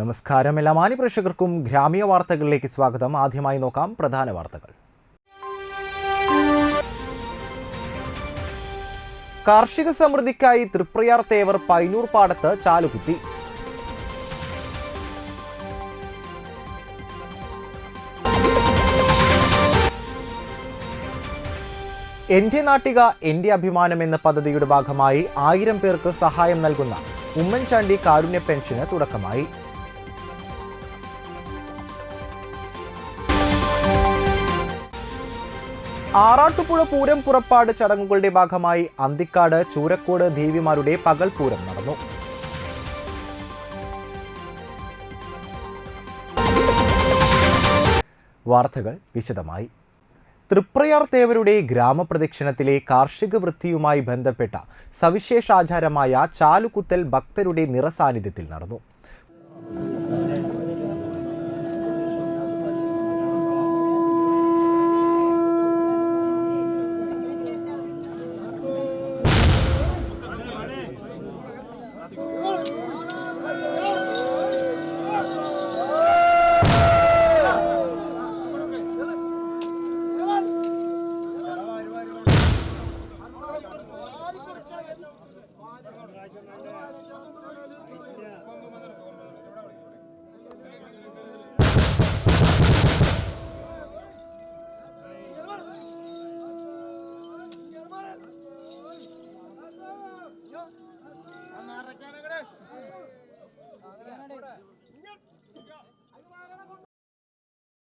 നമസ്കാരം. എല്ലാ മാന്യപ്രേക്ഷകർക്കും ഗ്രാമീയ വാർത്തകളിലേക്ക് സ്വാഗതം. ആദ്യമായി നോക്കാം പ്രധാന വാർത്തകൾ. കാർഷിക സമൃദ്ധിക്കായി തൃപ്രയാർ തേവർ പൈനൂർ പാടത്ത് ചാലുകുത്തി. എന്റെ നാട്ടിക എന്റെ അഭിമാനം എന്ന പദ്ധതിയുടെ ഭാഗമായി 1000 പേർക്ക് സഹായം നൽകുന്ന ഉമ്മൻചാണ്ടി കാരുണ്യ പെൻഷന് തുടക്കമായി. ആറാട്ടുപുഴ പൂരം പുറപ്പാട് ചടങ്ങുകളുടെ ഭാഗമായി അന്തിക്കാട് ചൂരക്കോട് ദേവിമാരുടെ പകൽ പൂരം നടന്നു. വാർത്തകൾ വിശദമായി. തൃപ്രയാർ തേവരുടെ ഗ്രാമപ്രദക്ഷിണത്തിലെ കാർഷിക വൃത്തിയുമായി ബന്ധപ്പെട്ട സവിശേഷാചാരമായ ചാലുകുത്തൽ ഭക്തരുടെ നിറസാന്നിധ്യത്തിൽ നടന്നു.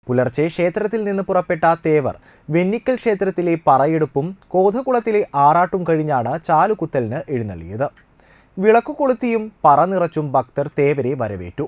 പുലർച്ചെ ക്ഷേത്രത്തിൽ നിന്ന് പുറപ്പെട്ട തേവർ വെന്നിക്കൽ ക്ഷേത്രത്തിലെ പറയെടുപ്പും കോതകുളത്തിലെ ആറാട്ടും കഴിഞ്ഞാണ് ചാലുകുത്തലിന് എഴുന്നള്ളിയത്. വിളക്കു കൊളുത്തിയും പറ നിറച്ചും ഭക്തർ തേവരെ വരവേറ്റു.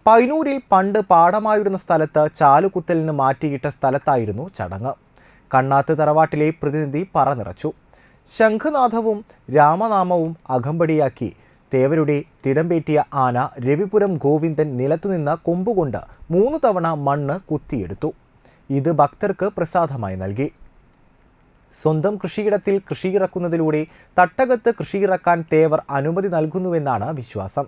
പൈനൂരിൽ പണ്ട് പാടമായിരുന്ന സ്ഥലത്ത് ചാലുകുത്തലിന് മാറ്റിയിട്ട സ്ഥലത്തായിരുന്നു ചടങ്ങ്. കണ്ണാത്ത് തറവാട്ടിലെ പ്രതിനിധി പറ നിറച്ചു. ശംഖനാഥവും രാമനാമവും അകമ്പടിയാക്കി തേവരുടെ തിടമ്പേറ്റിയ ആന രവിപുരം ഗോവിന്ദൻ നിലത്തുനിന്ന് കൊമ്പുകൊണ്ട് 3 തവണ മണ്ണ് കുത്തിയെടുത്തു. ഇത് ഭക്തർക്ക് പ്രസാദമായി നൽകി. സ്വന്തം കൃഷിയിടത്തിൽ കൃഷിയിറക്കുന്നതിലൂടെ തട്ടകത്ത് കൃഷിയിറക്കാൻ തേവർ അനുമതി നൽകുന്നുവെന്നാണ് വിശ്വാസം.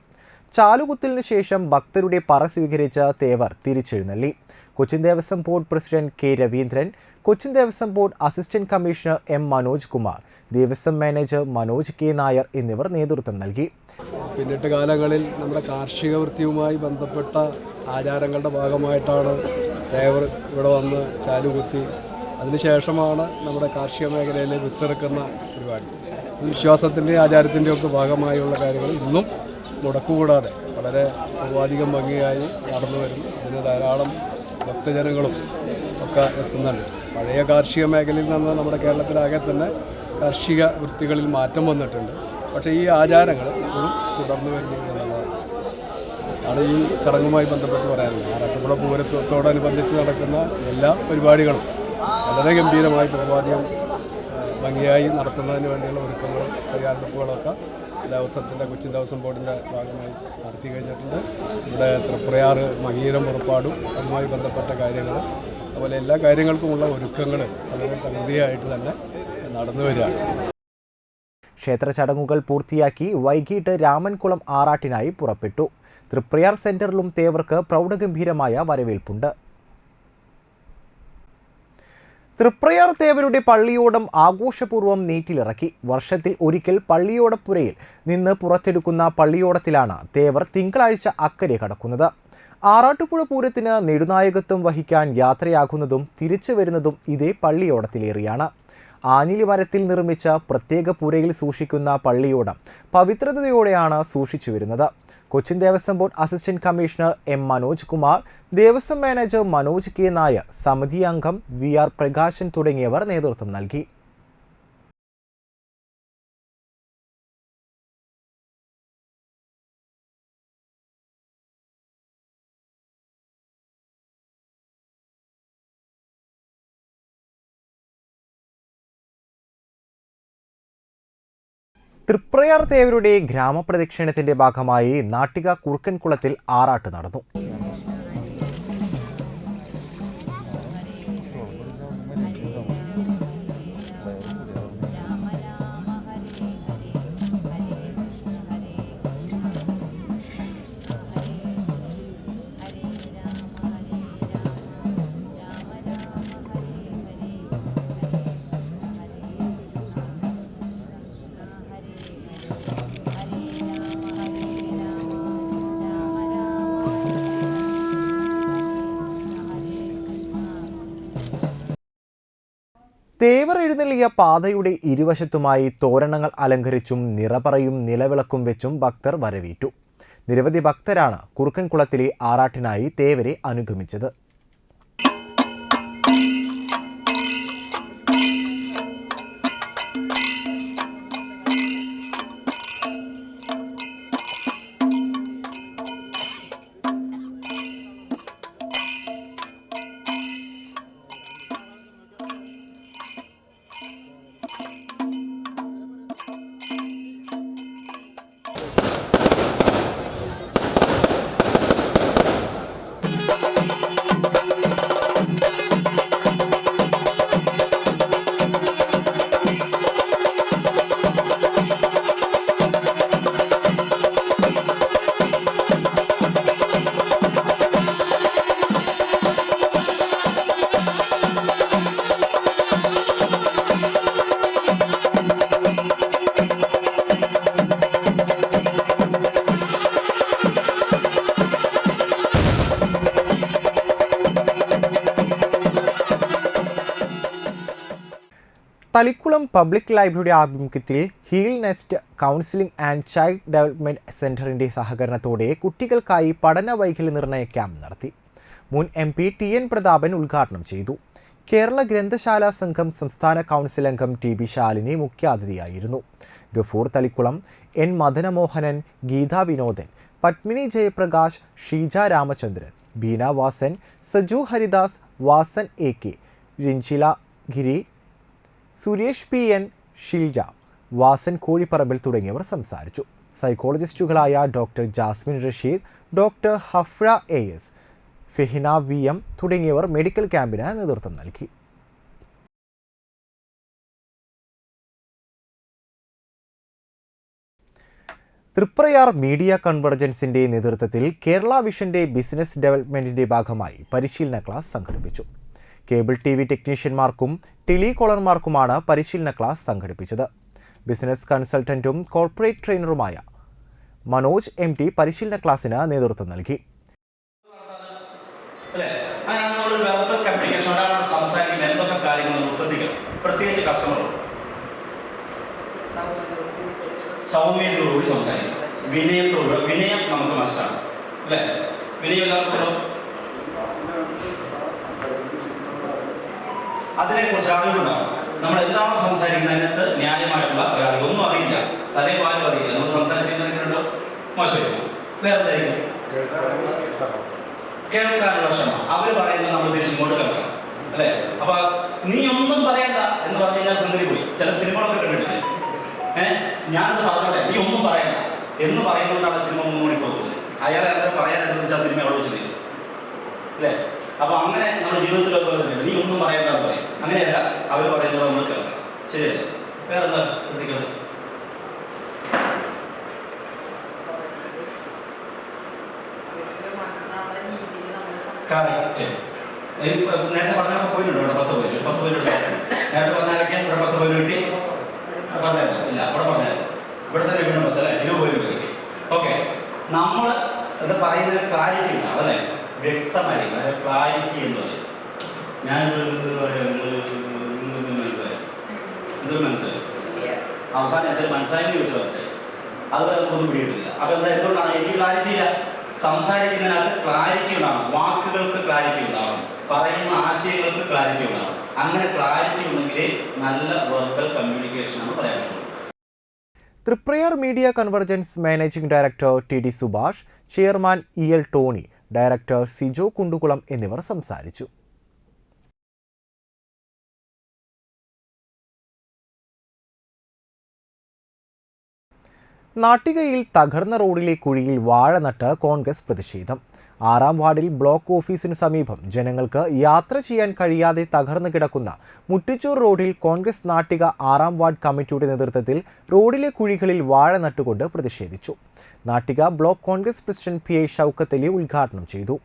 ചാലുകുത്തലിന് ശേഷം ഭക്തരുടെ പറ സ്വീകരിച്ച തേവർ തിരിച്ചെഴുന്നള്ളി. Cochin Devaswom board president K Raveendran, Cochin Devaswom board assistant commissioner M Manoj Kumar, Devaswom manager Manoj K Nair എന്നിവർ നേതൃത്വം നൽകി. പിന്നിട്ട് കാലങ്ങളിൽ നമ്മുടെ കാർഷിക വൃത്തിയുമായി ബന്ധപ്പെട്ട ആചാരങ്ങളുടെ ഭാഗമായിട്ടാണ് തേവർ ഇവിടെ വന്ന് ചാലുകുത്തി. അതിനുശേഷമാണ് നമ്മുടെ കാർഷിക മേഖലയിൽ വിത്തിറക്കുന്ന പരിപാടി. വിശ്വാസത്തിൻ്റെ ആചാരത്തിൻ്റെ ഒക്കെ ഭാഗമായുള്ള കാര്യങ്ങൾ ഇന്നും മുടക്കുകൂടാതെ വളരെ പൂർവാധികം ഭംഗിയായി നടന്നു വരുന്നു. ഇതിന് ധാരാളം ഭക്തജനങ്ങളും ഒക്കെ എത്തുന്നുണ്ട്. പഴയ കാർഷിക മേഖലയിൽ നിന്ന് നമ്മുടെ കേരളത്തിലാകെ തന്നെ കാർഷിക വൃത്തികളിൽ മാറ്റം വന്നിട്ടുണ്ട്. പക്ഷേ ഈ ആചാരങ്ങൾ ഇപ്പോഴും തുടർന്നു വരുന്നു എന്നുള്ളതാണ് ഈ ചടങ്ങുമായി ബന്ധപ്പെട്ട് പറയാനുള്ളത്. ആറാട്ടുപുഴ പൂരത്തോടനുബന്ധിച്ച് നടക്കുന്ന എല്ലാ പരിപാടികളും വളരെ ഗംഭീരമായി പൂർവാധികം ഭംഗിയായി നടത്തുന്നതിന് വേണ്ടിയുള്ള ഒരുക്കങ്ങളും തയ്യാറെടുപ്പുകളൊക്കെ കൊച്ചിൻ ദേവസ്വം ബോർഡിൻ്റെ ഭാഗമായി നടത്തി കഴിഞ്ഞിട്ടുണ്ട്. ഇവിടെ തൃപ്രയാർ മഹീരം പുറപ്പാടും അതുമായി ബന്ധപ്പെട്ട കാര്യങ്ങൾ, അതുപോലെ എല്ലാ കാര്യങ്ങൾക്കുമുള്ള ഒരുക്കങ്ങൾ വളരെ പ്രകൃതിയായിട്ട് തന്നെ നടന്നു വരികയാണ്. ക്ഷേത്ര ചടങ്ങുകൾ പൂർത്തിയാക്കി വൈകിട്ട് രാമൻകുളം ആറാട്ടിനായി പുറപ്പെട്ടു. തൃപ്രയാർ സെന്ററിലും തേവർക്ക് പ്രൗഢഗംഭീരമായ വരവേൽപ്പുണ്ട്. തൃപ്രയാർ തേവരുടെ പള്ളിയോടം ആഘോഷപൂർവ്വം നീറ്റിലിറക്കി. വർഷത്തിൽ ഒരിക്കൽ പള്ളിയോടപ്പുരയിൽ നിന്ന് പുറത്തെടുക്കുന്ന പള്ളിയോടത്തിലാണ് തേവർ തിങ്കളാഴ്ച അക്കരെ കടക്കുന്നത്. ആറാട്ടുപുഴ പൂരത്തിന് നെടുനായകത്വം വഹിക്കാൻ യാത്രയാകുന്നതും തിരിച്ചു വരുന്നതും ഇതേ പള്ളിയോടത്തിലേറിയാണ്. ആഞ്ഞിലി മരത്തിൽ നിർമ്മിച്ച പ്രത്യേക പുരയിൽ സൂക്ഷിക്കുന്ന പള്ളിയോടം പവിത്രതയോടെയാണ് സൂക്ഷിച്ചു വരുന്നത്. Cochin Devaswom board assistant commissioner M Manoj Kumar, Devaswom manager Manoj K Nair, സമിതി അംഗം VR പ്രകാശൻ തുടങ്ങിയവർ നേതൃത്വം നൽകി. തൃപ്രയാർ തേവരുടെ ഗ്രാമപ്രദക്ഷിണത്തിന്റെ ഭാഗമായി നാട്ടിക കുറുക്കൻകുളത്തിൽ ആറാട്ട് നടന്നു. തേവർ എഴുന്നള്ളിയ പാതയുടെ ഇരുവശത്തുമായി തോരണങ്ങൾ അലങ്കരിച്ചും നിറപറയും നിലവിളക്കും വെച്ചും ഭക്തർ വരവേറ്റു. നിരവധി ഭക്തരാണ് കുറുക്കൻകുളത്തിലെ ആറാട്ടിനായി തേവരെ അനുഗമിച്ചത്. തളിക്കുളം പബ്ലിക് ലൈബ്രറിയുടെ ആഭിമുഖ്യത്തിൽ heal nest counselling and child development സെൻ്ററിൻ്റെ സഹകരണത്തോടെ കുട്ടികൾക്കായി പഠന വൈകല്യ നിർണയ ക്യാമ്പ് നടത്തി. മുൻ MP TN പ്രതാപൻ ഉദ്ഘാടനം ചെയ്തു. കേരള ഗ്രന്ഥശാല സംഘം സംസ്ഥാന കൗൺസിൽ അംഗം TB Shalini മുഖ്യാതിഥിയായിരുന്നു. Gafoor Thalikkulam, N Madanamohanan, Gita Vinodan, Padmini Jayaprakash, Sheeja Ramachandran, Beena Vasan, Saju Haridas, Vasan AK, Ranjila ഗിരി, സുരേഷ് PN, ഷിൽജ, വാസൻ കോഴിപ്പറമ്പിൽ തുടങ്ങിയവർ സംസാരിച്ചു. സൈക്കോളജിസ്റ്റുകളായ doctor Jasmine Rasheed, doctor Hafra AS, Fehina VM തുടങ്ങിയവർ മെഡിക്കൽ ക്യാമ്പിന് നേതൃത്വം നൽകി. തൃപ്രയാർ മീഡിയ കൺവർജൻസിന്റെ നേതൃത്വത്തിൽ കേരള വിഷന്റെ ബിസിനസ് ഡെവലപ്മെന്റിന്റെ ഭാഗമായി പരിശീലന ക്ലാസ് സംഘടിപ്പിച്ചു. കേബിൾ TV ടെക്നീഷ്യന്മാർക്കും ടെലികോളർമാർക്കുമാണ് പരിശീലന ക്ലാസ് സംഘടിപ്പിച്ചത്. ബിസിനസ് കൺസൾട്ടന്റും കോർപ്പറേറ്റ് ട്രെയിനറുമായ മനോജ് MT പരിശീലന ക്ലാസ്സിന് നേതൃത്വം നൽകി. പ്രത്യേകിച്ച് കസ്റ്റമറോട് സൗമ്യതയോടുകൂടി സംസാരിക്കും. വിനയം നമുക്ക് മസ്റ്റാണ് അല്ലേ? വിനയം എല്ലാവർക്കും അതിനെക്കുറിച്ച് അറിവുണ്ടാവും. നമ്മൾ എന്താണോ സംസാരിക്കുന്നതിനകത്ത് ന്യായമായിട്ടുള്ള ഒന്നും അറിയില്ല, തലയും പാലും അറിയില്ല, നമ്മൾ സംസാരിച്ചിട്ടുണ്ടോ മോശമായിരിക്കും. വേറെ എന്തായിരിക്കും? കേൾക്കാനുള്ള ക്ഷമ. അവർ പറയുന്നത് നമ്മൾ തിരിച്ചിങ്ങോട്ട് കേൾക്കണം അല്ലേ? അപ്പൊ നീ ഒന്നും പറയണ്ട എന്ന് പറഞ്ഞു കഴിഞ്ഞാൽ തന്ത്രി പോയി. ചില സിനിമകളൊക്കെ കണ്ടിട്ടില്ലേ? ഞാനത് പറഞ്ഞോട്ടെ, നീ ഒന്നും പറയണ്ട എന്ന് പറയുന്നതുകൊണ്ടാണ് സിനിമ മുന്നോട്ട് പോകുന്നത്. അയാളെ അങ്ങനെ പറയാൻ അനുവദിച്ചാൽ സിനിമ അവിടെ വെച്ച് തീരും അല്ലേ? അപ്പൊ അങ്ങനെ നമ്മുടെ ജീവിതത്തിൽ അതുപോലെ തന്നെ നീ ഒന്നും പറയണ്ടെന്ന് പറയും. അങ്ങനെയല്ല, അവർ പറയുന്നത് നമ്മൾ കേൾക്കണം. ശരിയല്ലേ? വേറെന്താ ശ്രദ്ധിക്കണം? നേരത്തെ പറഞ്ഞപ്പോൾ പോയിട്ടുണ്ടോ? ഇവിടെ 10 പോയിന്റ് 10 പോയിന്റ് എടുത്തു. നേരത്തെ പറഞ്ഞാലൊക്കെ ഇവിടെ 10 പോയിന്റ് കിട്ടി. പറഞ്ഞായിരുന്നു ഇല്ല, ഇവിടെ പറഞ്ഞായിരുന്നു. ഇവിടെ തന്നെ വീണ്ടും 10 അല്ലേ? 20 പോയിന്റ് കിട്ടി. ഓക്കെ, നമ്മൾ എന്താ പറയുന്ന ക്ലാരിറ്റി ഉണ്ടാവും അല്ലേ? വ്യക്തമായിരിക്കും. അതായത് ക്ലാരിറ്റി എന്ന് പറയും. ഞാൻ എന്തൊരു മനസ്സിലായി അവസാനം എന്തൊരു മനസ്സിലായെന്ന് ചോദിച്ചാൽ മനസ്സിലായി. അതുപോലെ നമുക്കൊന്നും പിടിയിട്ടില്ല. അപ്പൊ എന്താ, എന്തുകൊണ്ടാണ്? എനിക്ക് ക്ലാരിറ്റി ഇല്ല. സംസാരിക്കുന്നതിനകത്ത് ക്ലാരിറ്റി ഉണ്ടാവണം, വാക്കുകൾക്ക് ക്ലാരിറ്റി ഉണ്ടാവണം, പറയുന്ന ആശയങ്ങൾക്ക് ക്ലാരിറ്റി ഉണ്ടാവണം. അങ്ങനെ ക്ലാരിറ്റി ഉണ്ടെങ്കിൽ നല്ല വെർബൽ കമ്മ്യൂണിക്കേഷൻ ആണ് പറയാൻ പറ്റുള്ളൂ. Triprayar media convergence managing director TD Subhash, chairman EL Tony, director Sijo Kundukulam എന്നിവർ സംസാരിച്ചു. നാട്ടികയിൽ തകർന്ന റോഡിലെ കുഴിയിൽ വാഴ നട്ട് കോൺഗ്രസ് പ്രതിഷേധം. 6-ാം വാർഡിൽ ബ്ലോക്ക് ഓഫീസിന് സമീപം ജനങ്ങൾക്ക് യാത്ര ചെയ്യാൻ കഴിയാതെ തകർന്നു കിടക്കുന്ന മുട്ടിച്ചൂർ റോഡിൽ കോൺഗ്രസ് നാട്ടിക 6-ാം വാർഡ് കമ്മിറ്റിയുടെ നേതൃത്വത്തിൽ റോഡിലെ കുഴികളിൽ വാഴ നട്ടുകൊണ്ട് പ്രതിഷേധിച്ചു. Nattika block Congress president PI Shoukath Ali ഉദ്ഘാടനം ചെയ്തു.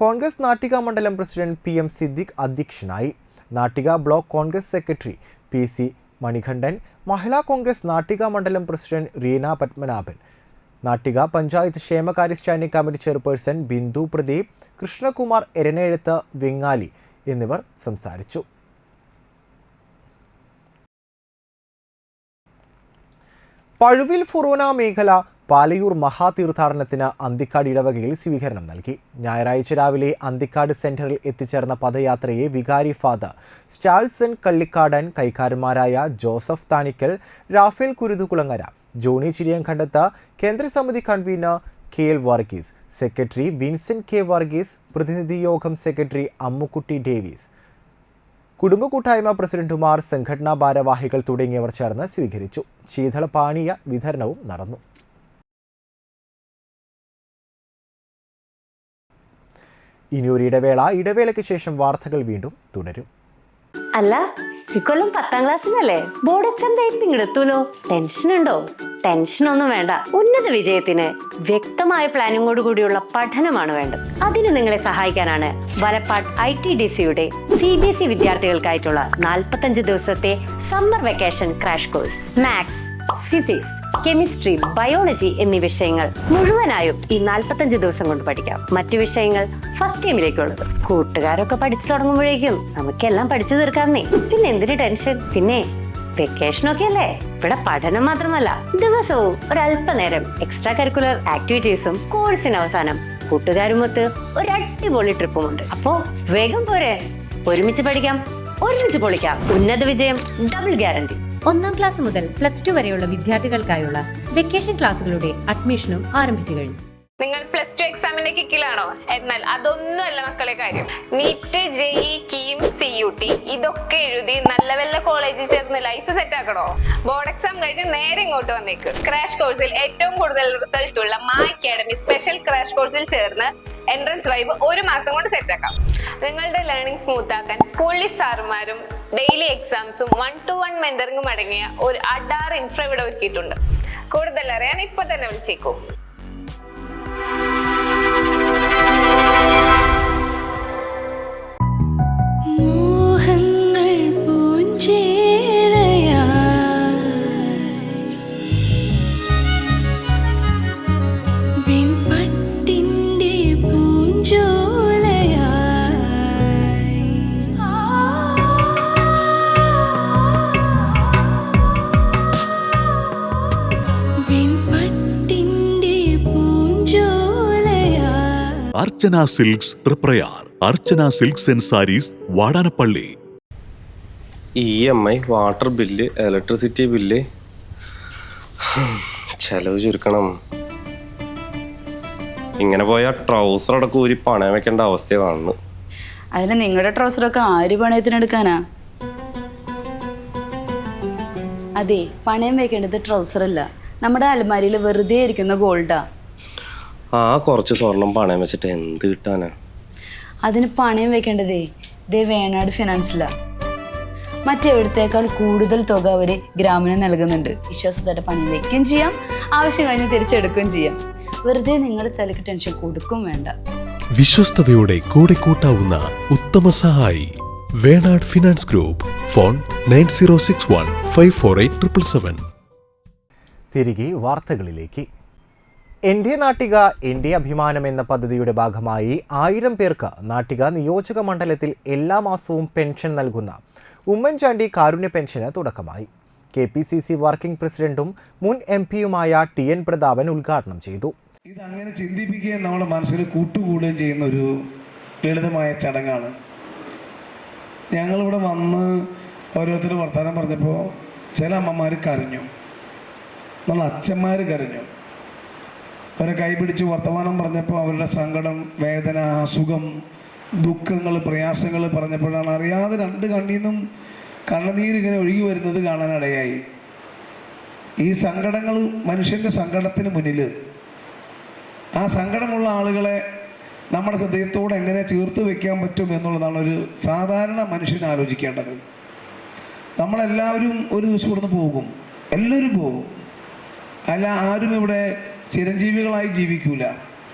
കോൺഗ്രസ് നാട്ടിക മണ്ഡലം പ്രസിഡന്റ് PM സിദ്ദിഖ് അധ്യക്ഷനായി. Nattika block Congress secretary PC Manikandan, Mahila Congress Nattika മണ്ഡലം പ്രസിഡന്റ് റീന പത്മനാഭൻ, നാട്ടിക പഞ്ചായത്ത് ക്ഷേമകാര്യ standing committee chairperson Bindu Pradeep, Krishnakumar Eranezhuth, Vengali എന്നിവർ സംസാരിച്ചു. പഴുവിൽ ഫൊറോന മേഖല പാലയൂർ മഹാതീർത്ഥാടനത്തിന് അന്തിക്കാട് ഇടവകയിൽ സ്വീകരണം നൽകി. ഞായറാഴ്ച രാവിലെ അന്തിക്കാട് സെന്ററിൽ എത്തിച്ചേർന്ന പദയാത്രയെ വികാരി ഫാദർ സ്റ്റാൾസൺ കള്ളിക്കാടൻ, കൈക്കാരന്മാരായ ജോസഫ് താനിക്കൽ, റാഫേൽ കുരുതുകുളങ്ങര, ജോണി ചിരിയങ്കണ്ടത്ത്, കേന്ദ്രസമിതി convener KL Varghese, secretary Vincent K Varghese, പ്രതിനിധി യോഗം സെക്രട്ടറി അമ്മുക്കുട്ടി ഡേവിസ്, കുടുംബ കൂട്ടായ്മ പ്രസിഡന്റുമാർ, സംഘടനാ ഭാരവാഹികൾ തുടങ്ങിയവർ ചേർന്ന് സ്വീകരിച്ചു. ശീതളപാനീയ വിതരണവും നടന്നു. ഇനിയൊരു ഇടവേളയ്ക്ക് ശേഷം വാർത്തകൾ വീണ്ടും തുടരും. അല്ല, ഇക്കൊല്ലം 10ാം ക്ലാസ്സിനല്ലേ? ബോർഡ് എക്സാം ഡേറ്റ് ഇങ്ങെടുത്തൂലോ. ടെൻഷൻ ഉണ്ടോ? ടെൻഷനൊന്നും വേണ്ട. ഉന്നത വിജയത്തിന് വ്യക്തമായ പ്ലാനിങ്ങോട് കൂടിയുള്ള പഠനമാണ് വേണ്ടത്. അതിന് നിങ്ങളെ സഹായിക്കാനാണ് വലപ്പാട് ITDCയുടെ CBSE വിദ്യാർത്ഥികൾക്കായിട്ടുള്ള 45 ദിവസത്തെ summer vacation crash course. Maths, physics, chemistry, biology എന്നീ വിഷയങ്ങൾ മുഴുവനായും ഈ 45 ദിവസം കൊണ്ട് പഠിക്കാം. മറ്റു വിഷയങ്ങൾ ഫസ്റ്റ് ടൈമിലേക്കുള്ളത്. കൂട്ടുകാരൊക്കെ പഠിച്ചു തുടങ്ങുമ്പോഴേക്കും നമുക്കെല്ലാം പഠിച്ചു തീർക്കാന്നേ. പിന്നെ എന്തിനു ടെൻഷൻ? പിന്നെ വെക്കേഷനൊക്കെ അല്ലേ? ഇവിടെ പഠനം മാത്രമല്ല, ദിവസവും ഒരല്പനേരം എക്സ്ട്രാ കരിക്കുലർ ആക്ടിവിറ്റീസും കോഴ്സിന് അവസാനം കൂട്ടുകാരുമൊത്ത് ഒരു അടിപൊളി ട്രിപ്പുമുണ്ട്. അപ്പോ വേഗം പോരെ, ഒരുമിച്ച് പഠിക്കാം, ഒരുമിച്ച് പൊളിക്കാം. ഉന്നത വിജയം ഡബിൾ ഗ്യാരണ്ടി. 1ാം ക്ലാസ് മുതൽ +2 വരെയുള്ള വിദ്യാർത്ഥികൾക്കായുള്ള വെക്കേഷൻ ക്ലാസുകളുടെ അഡ്മിഷനും ആരംഭിച്ചു കഴിഞ്ഞു. നിങ്ങൾ +2 എക്സാമിന്റെ കിക്കിലാണോ? എന്നാൽ അതൊന്നുമല്ല മക്കളെ കാര്യം. നീറ്റ്, JEE, KEAM, CUT ഇതൊക്കെ എഴുതി നല്ല വല്ല കോളേജിൽ ചേർന്ന് ലൈഫ് സെറ്റ് ആക്കണോ? ബോർഡ് എക്സാം കഴിഞ്ഞ് നേരെ ഇങ്ങോട്ട് വന്നേക്ക്. ക്രാഷ് കോഴ്സിൽ ഏറ്റവും കൂടുതൽ റിസൾട്ട് ഉള്ള അക്കാഡമി സ്പെഷ്യൽ ക്രാഷ് കോഴ്സിൽ ചേർന്ന് എൻട്രൻസ് വൈബ് 1 മാസം കൊണ്ട് സെറ്റ് ആക്കാം. നിങ്ങളുടെ ലേണിംഗ് സ്മൂത്ത് ആക്കാൻ പൊള്ളി സാറുമാരും ഡെയിലി എക്സാംസും 1-to-1 മെന്ററിംഗും അടങ്ങിയ ഒരു അഡാർ ഇൻഫ്ര ഇവിടെ ഒരുക്കിയിട്ടുണ്ട്. കൂടുതൽ അറിയാൻ ഇപ്പൊ തന്നെ വിളിച്ചേക്കൂ. You Archana silks Triprayar. Archana silks and sarees Vadanappally. EMI, water bill, electricity bill, ചെലവ് ചുരുക്കണം. ഇങ്ങനെ പോയാൽ ട്രൗസർ അടക്കം ഊരി പണയം വെക്കേണ്ട അവസ്ഥ കാണുന്നു. അതിന് നിങ്ങളുടെ ട്രൗസറൊക്കെ ആര് പണയത്തിനെടുക്കാനാ? അതെ, പണയം വെക്കേണ്ടത് ട്രൗസർ അല്ല, നമ്മുടെ അലമാരിയിൽ വെറുതെ ഇരിക്കുന്ന ഗോൾഡാ. ആ കുറച്ച് സ്വർണം പണയം വെച്ചിട്ട് എന്ത് കിട്ടാനാ? അതിന് പണയം വെക്കേണ്ടതേ വേണാട് ഫിനാൻസിലാ. മറ്റെവിടത്തേക്കാൾ കൂടുതൽ തുക അവർ ഗ്രാമിന് നൽകുന്നുണ്ട്. വിശ്വാസത്തോടെ പണയം വെക്കുകയും ചെയ്യാം, ആവശ്യം കഴിഞ്ഞ് തിരിച്ചെടുക്കുകയും ചെയ്യാം. വെറുതെ നിങ്ങളുടെ തലക്ക് ടെൻഷൻ കൊടുക്കും വേണ്ട. വിശ്വസ്തയോടെ കൂടെ കൂട്ടാവുന്ന ഉത്തമ സഹായി വേണാട് ഫിനാൻസ് ഗ്രൂപ്പ്. ഫോൺ 9061548777. തിരികെ വാർത്തകളിലേക്ക്. എൻ്റെ നാട്ടിക എൻ്റെ അഭിമാനം എന്ന പദ്ധതിയുടെ ഭാഗമായി 1000 പേർക്ക് നാട്ടിക നിയോജക മണ്ഡലത്തിൽ എല്ലാ മാസവും പെൻഷൻ നൽകുന്ന ഉമ്മൻചാണ്ടി കാരുണ്യ പെൻഷന് തുടക്കമായി. KPCC വർക്കിംഗ് പ്രസിഡന്റും മുൻ MP-യുമായ TN പ്രതാപൻ ഉദ്ഘാടനം ചെയ്തു. ഇതങ്ങനെ ചിന്തിപ്പിക്കുകയും നമ്മുടെ മനസ്സിൽ കൂട്ടുകൂടുകയും ചെയ്യുന്ന ഒരു ലളിതമായ ചടങ്ങാണ്. ഞങ്ങളിവിടെ വന്ന് ഓരോരുത്തർ വർത്തമാനം പറഞ്ഞപ്പോൾ ചില അമ്മമാർ കരഞ്ഞു, നമ്മൾ അച്ഛന്മാർ കരഞ്ഞു. അവരെ കൈപിടിച്ച് വർത്തമാനം പറഞ്ഞപ്പോൾ അവരുടെ സങ്കടം, വേദന, അസുഖം, ദുഃഖങ്ങൾ, പ്രയാസങ്ങൾ പറഞ്ഞപ്പോഴാണ് അറിയാതെ 2 കണ്ണിൽ നിന്നും കണ്ണുനീരിങ്ങനെ ഒഴുകി വരുന്നത് കാണാനിടയായി. ഈ സങ്കടങ്ങൾ, മനുഷ്യൻ്റെ സങ്കടത്തിന് മുന്നിൽ ആ സങ്കടമുള്ള ആളുകളെ നമ്മുടെ ഹൃദയത്തോട് എങ്ങനെ ചേർത്ത് വയ്ക്കാൻ പറ്റും എന്നുള്ളതാണ് ഒരു സാധാരണ മനുഷ്യൻ ആലോചിക്കേണ്ടത്. നമ്മളെല്ലാവരും ഒരു ദിവസം ഇവിടുന്ന് പോകും, എല്ലാവരും പോകും. അല്ല, ആരും ഇവിടെ ചിരഞ്ജീവികളായി ജീവിക്കൂല.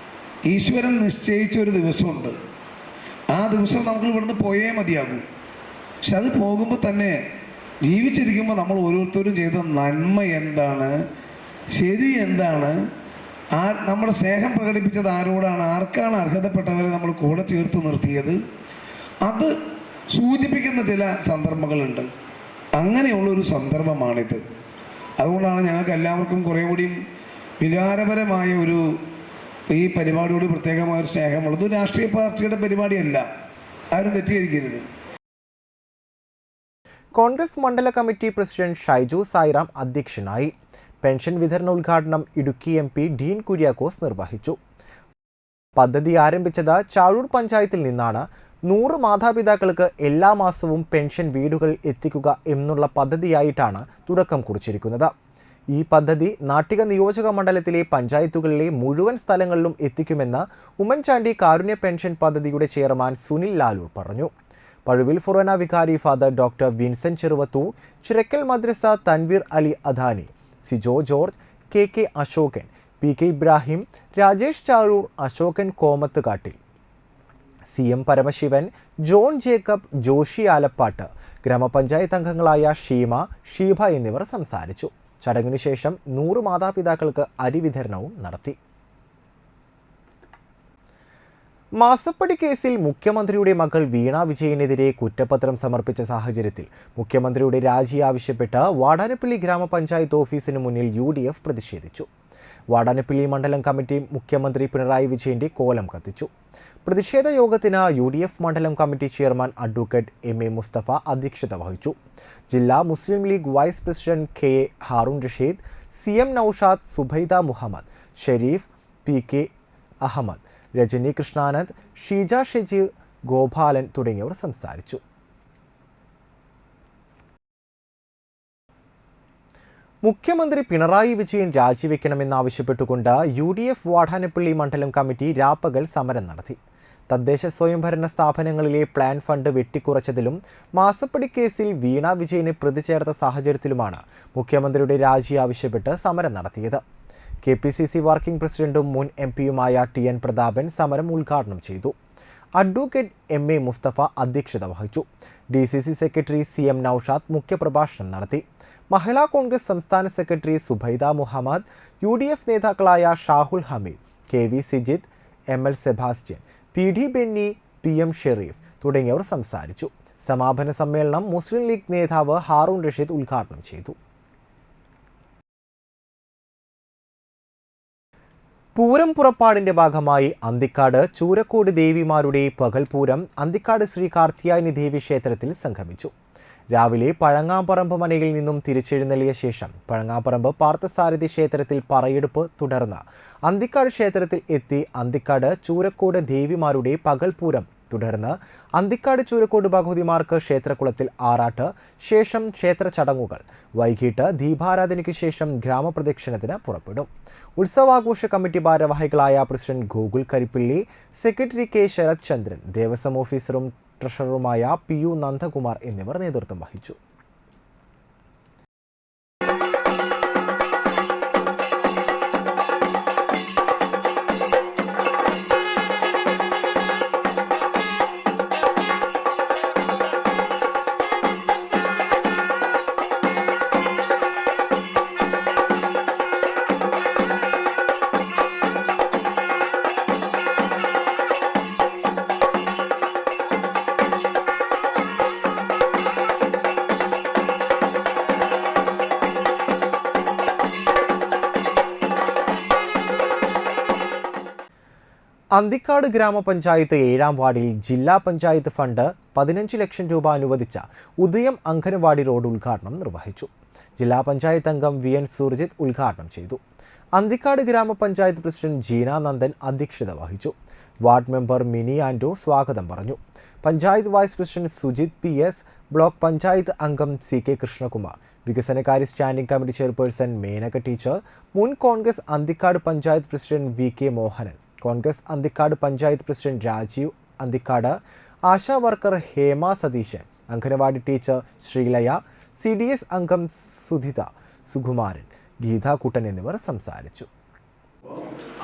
ഈശ്വരൻ നിശ്ചയിച്ചൊരു ദിവസമുണ്ട്. ആ ദിവസം നമുക്ക് ഇവിടുന്ന് പോയേ മതിയാകും. പക്ഷെ അത് പോകുമ്പോൾ തന്നെ ജീവിച്ചിരിക്കുമ്പോൾ നമ്മൾ ഓരോരുത്തരും ചെയ്ത നന്മ എന്താണ്, ശരി എന്താണ്, നമ്മുടെ സ്നേഹം പ്രകടിപ്പിച്ചത് ആരോടാണ്, ആർക്കാണ് അർഹതപ്പെട്ടവരെ നമ്മൾ കൂടെ ചേർത്ത് നിർത്തിയത്, അത് സൂചിപ്പിക്കുന്ന ചില സന്ദർഭങ്ങളുണ്ട്. അങ്ങനെയുള്ളൊരു സന്ദർഭമാണിത്. അതുകൊണ്ടാണ് ഞങ്ങൾക്ക് എല്ലാവർക്കും കുറേ കൂടിയും വികാരപരമായ ഈ പരിപാടിയോട് പ്രത്യേകമായ ഒരു സ്നേഹമുള്ളത്. രാഷ്ട്രീയ പാർട്ടിയുടെ പരിപാടിയല്ല, ആരും തെറ്റിദ്ധരിക്കരുത്. കോൺഗ്രസ് മണ്ഡല കമ്മിറ്റി പ്രസിഡന്റ് ഷൈജു സായിറാം അധ്യക്ഷനായി. പെൻഷൻ വിതരണ ഉദ്ഘാടനം ഇടുക്കി MP ഡീൻ കുര്യാക്കോസ് നിർവഹിച്ചു. പദ്ധതി ആരംഭിച്ചത് ചാഴൂർ പഞ്ചായത്തിൽ നിന്നാണ്. 100 മാതാപിതാക്കൾക്ക് എല്ലാ മാസവും പെൻഷൻ വീടുകൾ എത്തിക്കുക എന്നുള്ള പദ്ധതിയായിട്ടാണ് തുടക്കം കുറിച്ചിരിക്കുന്നത്. ഈ പദ്ധതി നാട്ടിക നിയോജക മണ്ഡലത്തിലെ പഞ്ചായത്തുകളിലെ മുഴുവൻ സ്ഥലങ്ങളിലും എത്തിക്കുമെന്ന് ഉമ്മൻചാണ്ടി കാരുണ്യ പെൻഷൻ പദ്ധതിയുടെ ചെയർമാൻ സുനിൽ ലാലൂർ പറഞ്ഞു. പഴുവിൽ ഫൊറോന വികാരി ഫാദർ ഡോക്ടർ വിൻസെന്റ് ചെറുവത്തൂർ, ചിറക്കൽ മദ്രസ Tanveer Ali Adani, Sijo George, KK Ashokan, PK Ibrahim, Rajesh Chazhoor, Ashokan Komath Kattil, CM Paramasivan, John Jacob, Joshy Alappatt, ഗ്രാമപഞ്ചായത്ത് അംഗങ്ങളായ ഷീബ എന്നിവർ സംസാരിച്ചു. ചടങ്ങിനു ശേഷം 100 മാതാപിതാക്കൾക്ക് അരി വിതരണവും നടത്തി. മാസപ്പടി കേസിൽ മുഖ്യമന്ത്രിയുടെ മകൾ വീണ വിജയനെതിരെ കുറ്റപത്രം സമർപ്പിച്ച സാഹചര്യത്തിൽ മുഖ്യമന്ത്രിയുടെ രാജി ആവശ്യപ്പെട്ട് വാടാനപ്പള്ളി ഗ്രാമപഞ്ചായത്ത് ഓഫീസിന് മുന്നിൽ UDF പ്രതിഷേധിച്ചു. വാടാനപ്പള്ളി മണ്ഡലം കമ്മിറ്റി മുഖ്യമന്ത്രി പിണറായി വിജയന്റെ കോലം കത്തിച്ചു. പ്രതിഷേധ യോഗത്തിന് UDF മണ്ഡലം committee chairman advocate MA Mustafa അധ്യക്ഷത വഹിച്ചു. ജില്ലാ Muslim League vice president KA Haroon Rasheed, CM Noushad, Zubaida Muhammad, Sherif, PK Ahammed, Rajani Krishnanand, Sheeja Shejeer, Gopalan തുടങ്ങിയവർ സംസാരിച്ചു. മുഖ്യമന്ത്രി പിണറായി വിജയൻ രാജിവെക്കണമെന്നാവശ്യപ്പെട്ടുകൊണ്ട് UDF വാടാനപ്പള്ളി മണ്ഡലം കമ്മിറ്റി രാപ്പകൽ സമരം നടത്തി. തദ്ദേശ സ്വയംഭരണ സ്ഥാപനങ്ങളിലെ പ്ലാൻ ഫണ്ട് വെട്ടിക്കുറച്ചതിലും മാസപ്പടി കേസിൽ വീണ വിജയനെ പ്രതി ചേർത്ത സാഹചര്യത്തിലുമാണ് മുഖ്യമന്ത്രിയുടെ രാജി ആവശ്യപ്പെട്ട് സമരം നടത്തിയത്. KPCC വർക്കിംഗ് പ്രസിഡന്റും മുൻ MP-യുമായ TN പ്രതാപൻ സമരം ഉദ്ഘാടനം ചെയ്തു. അഡ്വക്കേറ്റ് MA മുസ്തഫ അധ്യക്ഷത വഹിച്ചു. DCC സെക്രട്ടറി CM നൌഷാദ് മുഖ്യപ്രഭാഷണം നടത്തി. മഹിളാ കോൺഗ്രസ് സംസ്ഥാന സെക്രട്ടറി സുബൈദ മുഹമ്മദ്, UDF നേതാക്കളായ Shahul Hameed, KV Sijith, ML Sebastian, PD Benny, PM Shareef തുടങ്ങിയവർ സംസാരിച്ചു. സമാപന സമ്മേളനം മുസ്ലിം ലീഗ് നേതാവ് ഹാറൂൺ റഷീദ് ഉദ്ഘാടനം ചെയ്തു. പൂരം പുറപ്പാടിന്റെ ഭാഗമായി അന്തിക്കാട് ചൂരക്കോട് ദേവിമാരുടെ പകൽപൂരം അന്തിക്കാട് ശ്രീ കാർത്തിയായനി ദേവി ക്ഷേത്രത്തിൽ സംഗമിച്ചു. രാവിലെ പഴങ്ങാപ്പറമ്പ് മനയിൽ നിന്നും തിരിച്ചെഴുന്നള്ളിയ ശേഷം പഴങ്ങാപ്പറമ്പ് പാർത്ഥസാരഥി ക്ഷേത്രത്തിൽ പറയെടുപ്പ് തുടർന്ന് അന്തിക്കാട് ക്ഷേത്രത്തിൽ എത്തി അന്തിക്കാട് ചൂരക്കോട് ദേവിമാരുടെ പകൽപൂരം തുടർന്ന് അന്തിക്കാട് ചൂരക്കോട് ഭഗവതിമാർക്ക് ക്ഷേത്രകുളത്തിൽ ആറാട്ട്, ശേഷം ക്ഷേത്ര ചടങ്ങുകൾ. വൈകിട്ട് ദീപാരാധനയ്ക്ക് ശേഷം ഗ്രാമപ്രദക്ഷിണത്തിന് പുറപ്പെടും. ഉത്സവാഘോഷ കമ്മിറ്റി ഭാരവാഹികളായ president Gokul Karippilly, secretary K Sarath Chandran, Devaswom ഓഫീസറും ട്രഷററുമായ PU നന്ദകുമാർ എന്നിവർ നേതൃത്വം വഹിച്ചു. അന്തിക്കാട് ഗ്രാമപഞ്ചായത്ത് 7-ാം വാർഡിൽ ജില്ലാ പഞ്ചായത്ത് ഫണ്ട് 15 ലക്ഷം രൂപ അനുവദിച്ച ഉദയം അംഗനവാടി റോഡ് ഉദ്ഘാടനം നിർവഹിച്ചു. ജില്ലാ പഞ്ചായത്ത് അംഗം VN സുർജിത്ത് ഉദ്ഘാടനം ചെയ്തു. അന്തിക്കാട് ഗ്രാമപഞ്ചായത്ത് പ്രസിഡന്റ് ജീന നന്ദൻ അധ്യക്ഷത വഹിച്ചു. വാർഡ് മെമ്പർ മിനി ആൻഡോ സ്വാഗതം പറഞ്ഞു. Panchayat vice president Sujith PS, block panchayat അംഗം CK കൃഷ്ണകുമാർ, വികസനകാര്യ standing committee chairperson Menaka teacher, മുൻ Congress Anthikkad panchayat president VK Mohanan, Congress Anthikkad panchayat president Rajeev Anthikkad, ASHA worker Hema Satheesan, anganwadi teacher Sreelaya, CDS അംഗം സുധിത, സുകുമാരൻ, ഗീതാ കുട്ടൻ എന്നിവർ സംസാരിച്ചു.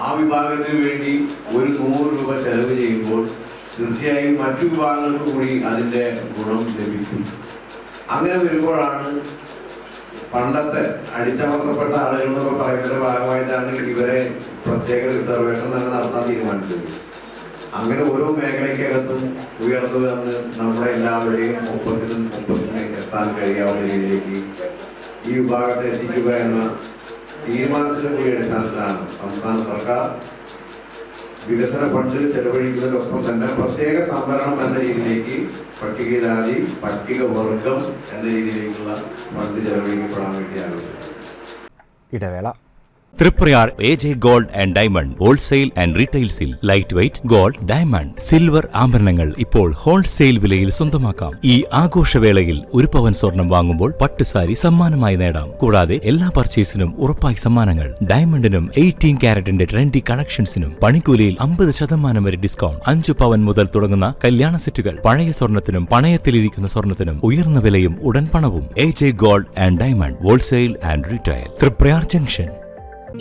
ആ വിഭാഗത്തിന് വേണ്ടി ഒരു 100 രൂപ ചെലവ് ചെയ്യുമ്പോൾ തീർച്ചയായും മറ്റു വിഭാഗങ്ങൾക്ക് കൂടി അതിൻ്റെ ഗുണം ലഭിക്കും. അങ്ങനെ വരുമ്പോഴാണ് പണ്ടത്തെ അടിച്ചമർത്തപ്പെട്ട ആളുകൾ എന്നൊക്കെ പറയുന്നതിന്റെ ഭാഗമായിട്ടാണ് ഇവരെ പ്രത്യേക റിസർവേഷൻ തന്നെ നടത്താൻ തീരുമാനിച്ചത്. അങ്ങനെ ഓരോ മേഖലയ്ക്കകത്തും ഉയർന്നു വന്ന് നമ്മുടെ എല്ലാവരുടെയും ഒപ്പത്തിനും എത്താൻ കഴിയാവുന്ന രീതിയിലേക്ക് ഈ വിഭാഗത്തെ എത്തിക്കുക എന്ന തീരുമാനത്തിന്റെ കൂടി അടിസ്ഥാനത്തിലാണ് സംസ്ഥാന സർക്കാർ വികസന ഫണ്ട് ചെലവഴിക്കുന്നതിനൊപ്പം തന്നെ പ്രത്യേക സംവരണം എന്ന രീതിയിലേക്ക് പട്ടികജാതി, പട്ടികവർഗം എന്ന രീതിയിലേക്കുള്ള ഫണ്ട് ചെലവഴിക്കപ്പെടാൻ വേണ്ടിയാണ്. ഇടവേള. Triprayar AJ Gold and Diamond wholesale and റീറ്റെയിൽസിൽ light weight gold, diamond, silver ആഭരണങ്ങൾ ഇപ്പോൾ ഹോൾസെയിൽ വിലയിൽ സ്വന്തമാക്കാം. ഈ ആഘോഷവേളയിൽ 1 പവൻ സ്വർണം വാങ്ങുമ്പോൾ പട്ടുസാരി സമ്മാനമായി നേടാം. കൂടാതെ എല്ലാ പർച്ചേസിനും ഉറപ്പായി സമ്മാനങ്ങൾ. ഡയമണ്ടിനും 18 കാരറ്റിന്റെ ട്രെൻഡി കളക്ഷൻസിനും പണിക്കൂലിയിൽ 50% വരെ ഡിസ്കൗണ്ട്. 5 പവൻ മുതൽ തുടങ്ങുന്ന കല്യാണ സെറ്റുകൾ. പഴയ സ്വർണത്തിനും പണയത്തിലിരിക്കുന്ന സ്വർണത്തിനും ഉയർന്ന വിലയും ഉടൻ പണവും. AJ Gold and Diamond wholesale and retail, Triprayar junction.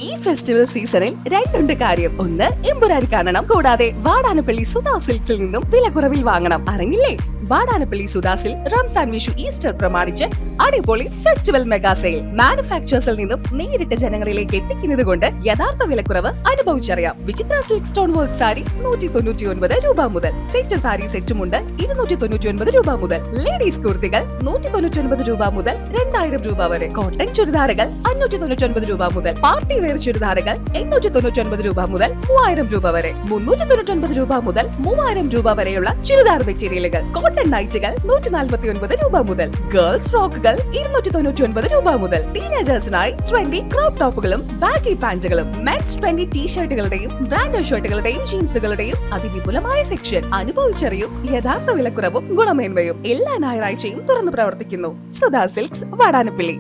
ഈ ഫെസ്റ്റിവൽ സീസണിൽ 2 കാര്യം. ഒന്ന്, എമ്പുരാൻ കാണണം. കൂടാതെ വാടാനപ്പള്ളി സുധാ സിൽക്സിൽ നിന്നും വിലക്കുറവിൽ വാങ്ങണം. അറിഞ്ഞില്ലേ? വാടാനപ്പള്ളി സുധാസിൽ റംസാൻ, വിഷു, ഈസ്റ്റർ പ്രമാണിച്ച് അടിപൊളി ഫെസ്റ്റിവൽ മെഗാ സെയിൽ. മാനുഫാക്ചേഴ്സിൽ നിന്നും നേരിട്ട് ജനങ്ങളിലേക്ക് എത്തിക്കുന്നത് കൊണ്ട് യഥാർത്ഥ വിലക്കുറവ് അനുഭവിച്ചറിയാം. വിചിത്ര സിൽക്ക് സ്റ്റോൺ വർക്ക് സാരി 199 രൂപ മുതൽ. സെറ്റ് സാരി സെറ്റുമുണ്ട് 299 രൂപ മുതൽ. ലേഡീസ് കുർത്തികൾ 199 രൂപ മുതൽ 2000 രൂപ വരെ. കോട്ടൺ ചുരിദാറുകൾ 599 രൂപ മുതൽ. പാർട്ടി വെയർ ചുരിദാറുകൾ 899 രൂപ മുതൽ 3000 രൂപ വരെ. 399 രൂപ മുതൽ 3000 രൂപ വരെയുള്ള ചുരിദാർ മെറ്റീരിയലുകൾ. കോട്ടൺ നൈറ്റുകൾ 149 രൂപ മുതൽ. ഗേൾസ് ഫ്രോക്കുകൾ 299 രൂപ മുതൽ. ടീനേജേഴ്സിനായി 20 ക്രോപ്പ് ടോപ്പുകളും ബാഗി പാന്റുകളും. മെൻസ് 20 ടീഷർട്ടുകളുടെയും ബ്രാൻഡ് ഷർട്ടുകളുടെയും ജീൻസുകളുടെയും അതിവിപുലമായ സെക്ഷൻ. അനുഭവിച്ചറിയൂ യഥാർത്ഥ വിലക്കുറവും ഗുണമേന്മയും. എല്ലാ ഞായറാഴ്ചയും തുറന്നു പ്രവർത്തിക്കുന്നു. സുധാ സിൽക്സ്, വാടാനപ്പള്ളി.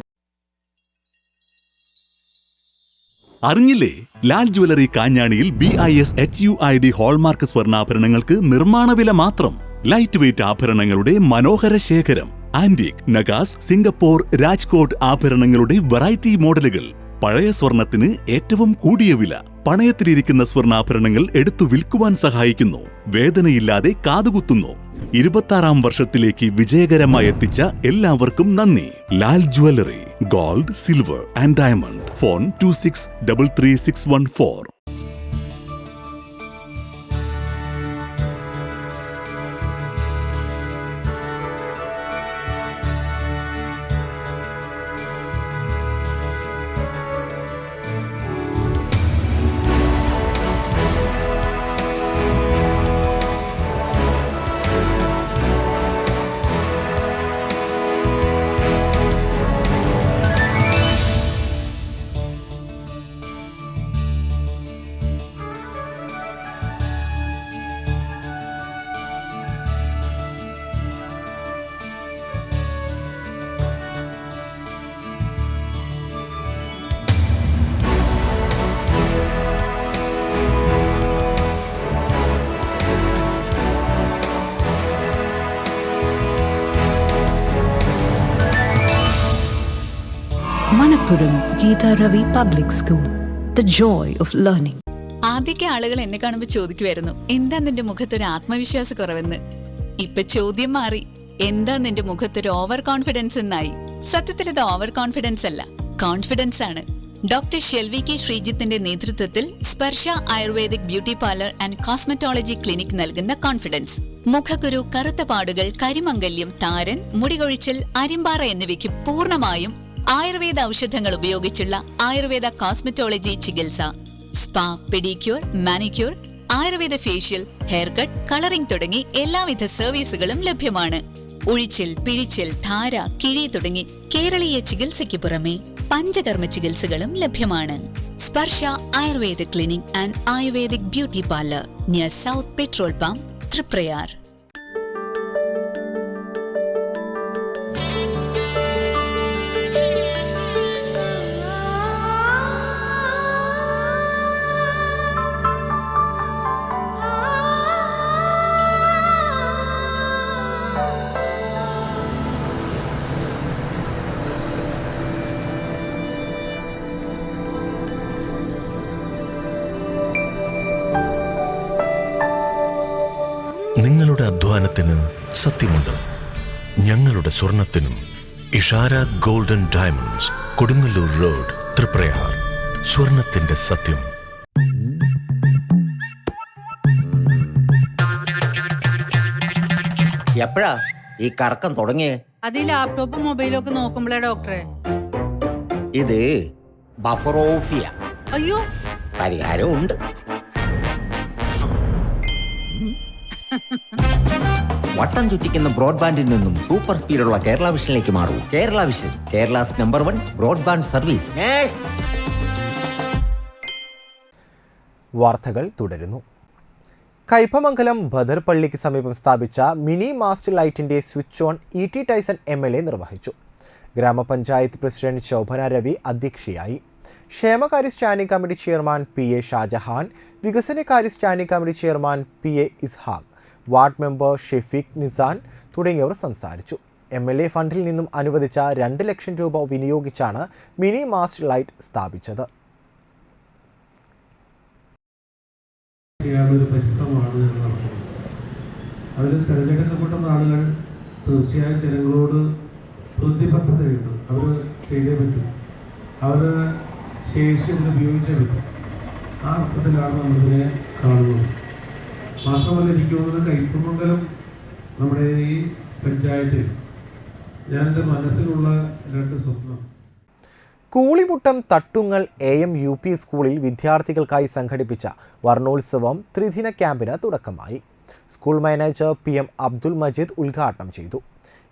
അറിഞ്ഞില്ലേ? ലാൽ ജ്വല്ലറി കാഞ്ഞാണിയിൽ BIS HUID ഹോൾമാർക്ക് സ്വർണ്ണാഭരണങ്ങൾക്ക് നിർമ്മാണ വില മാത്രം. ലൈറ്റ് വെയ്റ്റ് ആഭരണങ്ങളുടെ മനോഹര ശേഖരം. ആന്റിക്, നഗാസ്, സിംഗപ്പൂർ, രാജ്കോട്ട് ആഭരണങ്ങളുടെ വെറൈറ്റി മോഡലുകൾ. പഴയ സ്വർണത്തിന് ഏറ്റവും കൂടിയ വില. പണയത്തിലിരിക്കുന്ന സ്വർണ്ണാഭരണങ്ങൾ എടുത്തു വിൽക്കുവാൻ സഹായിക്കുന്നു. വേദനയില്ലാതെ കാതുകുത്തുന്നു. 26-ാം വർഷത്തിലേക്ക് വിജയകരമായി എത്തിച്ച എല്ലാവർക്കും നന്ദി. Lal jewellery, gold, silver and diamond. Phone 26333614. Manapuram Geeta Ravi Public School. The joy of learning. ആദ്യമൊക്കെ ആളുകൾ എന്നെ കാണുമ്പോൾ ചോദിക്കുമായിരുന്നു, എന്താ നിന്റെ മുഖത്തൊരു ആത്മവിശ്വാസ കുറവെന്ന്. ഇപ്പൊ ചോദ്യം മാറി, എന്താ നിന്റെ മുഖത്തൊരു ഓവർ കോൺഫിഡൻസ് എന്നായി. സത്യത്തിൽ ഇത് ഓവർ കോൺഫിഡൻസ് അല്ല, കോൺഫിഡൻസ് ആണ്. ഡോക്ടർ ഷെൽവി കെ ശ്രീജിത്തിന്റെ നേതൃത്വത്തിൽ Sparsha ayurvedic beauty parlour and cosmetology clinic നൽകുന്ന കോൺഫിഡൻസ്. മുഖക്കുരു, കറുത്ത പാടുകൾ, കരിമംഗല്യം, താരൻ, മുടികൊഴിച്ചിൽ, അരിമ്പാറ എന്നിവയ്ക്ക് പൂർണ്ണമായും ആയുർവേദ ഔഷധങ്ങൾ ഉപയോഗിച്ചുള്ള ആയുർവേദ കോസ്മെറ്റോളജി ചികിത്സ. Spa, pedicure, manicure, Ayurveda facial, hair cut, colouring തുടങ്ങി എല്ലാവിധ സർവീസുകളും ലഭ്യമാണ്. ഉഴിച്ചിൽ, പിഴിച്ചിൽ, ധാര, കിഴി തുടങ്ങി കേരളീയ ചികിത്സയ്ക്ക് പുറമെ പഞ്ചകർമ്മ ചികിത്സകളും ലഭ്യമാണ്. Sparsha Ayurveda clinic and ayurvedic beauty parlour near south petrol pump, Triprayar. നിങ്ങളുടെ അധ്വാനത്തിന് സത്യമുണ്ട്. ഞങ്ങളുടെ സ്വർണത്തിനും. Ishara golden diamonds, Kodungallur road, Triprayar. സ്വർണത്തിന്റെ സത്യം. എപ്പോഴാ ഈ കറക്കം തുടങ്ങിയേ? അത് ഈ ലാപ്ടോപ്പും മൊബൈലും ഒക്കെ നോക്കുമ്പോഴേ ഡോക്ടറെ. ഇത് ബഫറോഫിയ. അയ്യോ, പരിഹാരം ഉണ്ട്. വട്ടം ചുറ്റിക്കുന്ന ബ്രോഡ്ബാൻഡിൽ നിന്നും സൂപ്പർ സ്പീഡുള്ള കേരള വിഷനിലേക്ക് മാറൂ. Kerala vision, Kerala's number 1 broadband service. വാർത്തകൾ തുടരുന്നു. കയ്പമംഗലം ബദർ പള്ളിക്ക് സമീപം സ്ഥാപിച്ച മിനി മാസ്റ്റ് ലൈറ്റിന്റെ switch on ET Tyson MLA നിർവഹിച്ചു. ഗ്രാമപഞ്ചായത്ത് പ്രസിഡന്റ് ശോഭന രവി അധ്യക്ഷയായി. ക്ഷേമകാര്യ standing committee chairman PA Shajahan, വികസനകാര്യ standing committee chairman PA Ishaq, ward member Shefeeq Nisan തുടങ്ങിയവർ സംസാരിച്ചു. MLA ഫണ്ടിൽ നിന്നും അനുവദിച്ച 2 ലക്ഷം രൂപ വിനിയോഗിച്ചാണ് മിനി മാസ്റ്റ് ലൈറ്റ് സ്ഥാപിച്ചത്. ചെയ്യാനൊരു പരിശ്രമമാണ് നടത്തുന്നത്. അതിൽ തിരഞ്ഞെടുക്കപ്പെട്ട ആളുകൾ തീർച്ചയായും ജനങ്ങളോട് പ്രതിബദ്ധതയുണ്ട്. അവർ ചെയ്തേ പറ്റും, അവർ ശേഷി ഇതിൽ ഉപയോഗിച്ചേ പറ്റും. ആ അർത്ഥത്തിലാണ് നമ്മളിതിനെ കാണുന്നത്. മാത്രമല്ല, എനിക്ക് തോന്നുന്നത് കയ്പമംഗലം നമ്മുടെ ഈ പഞ്ചായത്തിൽ ഞാൻ എൻ്റെ മനസ്സിലുള്ള 2 സ്വപ്നം. കൂളിമുട്ടം തട്ടുങ്ങൽ AM UP സ്കൂളിൽ വിദ്യാർത്ഥികൾക്കായി സംഘടിപ്പിച്ച വർണ്ണോത്സവം ത്രിദിന ക്യാമ്പിന് തുടക്കമായി. School manager PM Abdul Majeed ഉദ്ഘാടനം ചെയ്തു.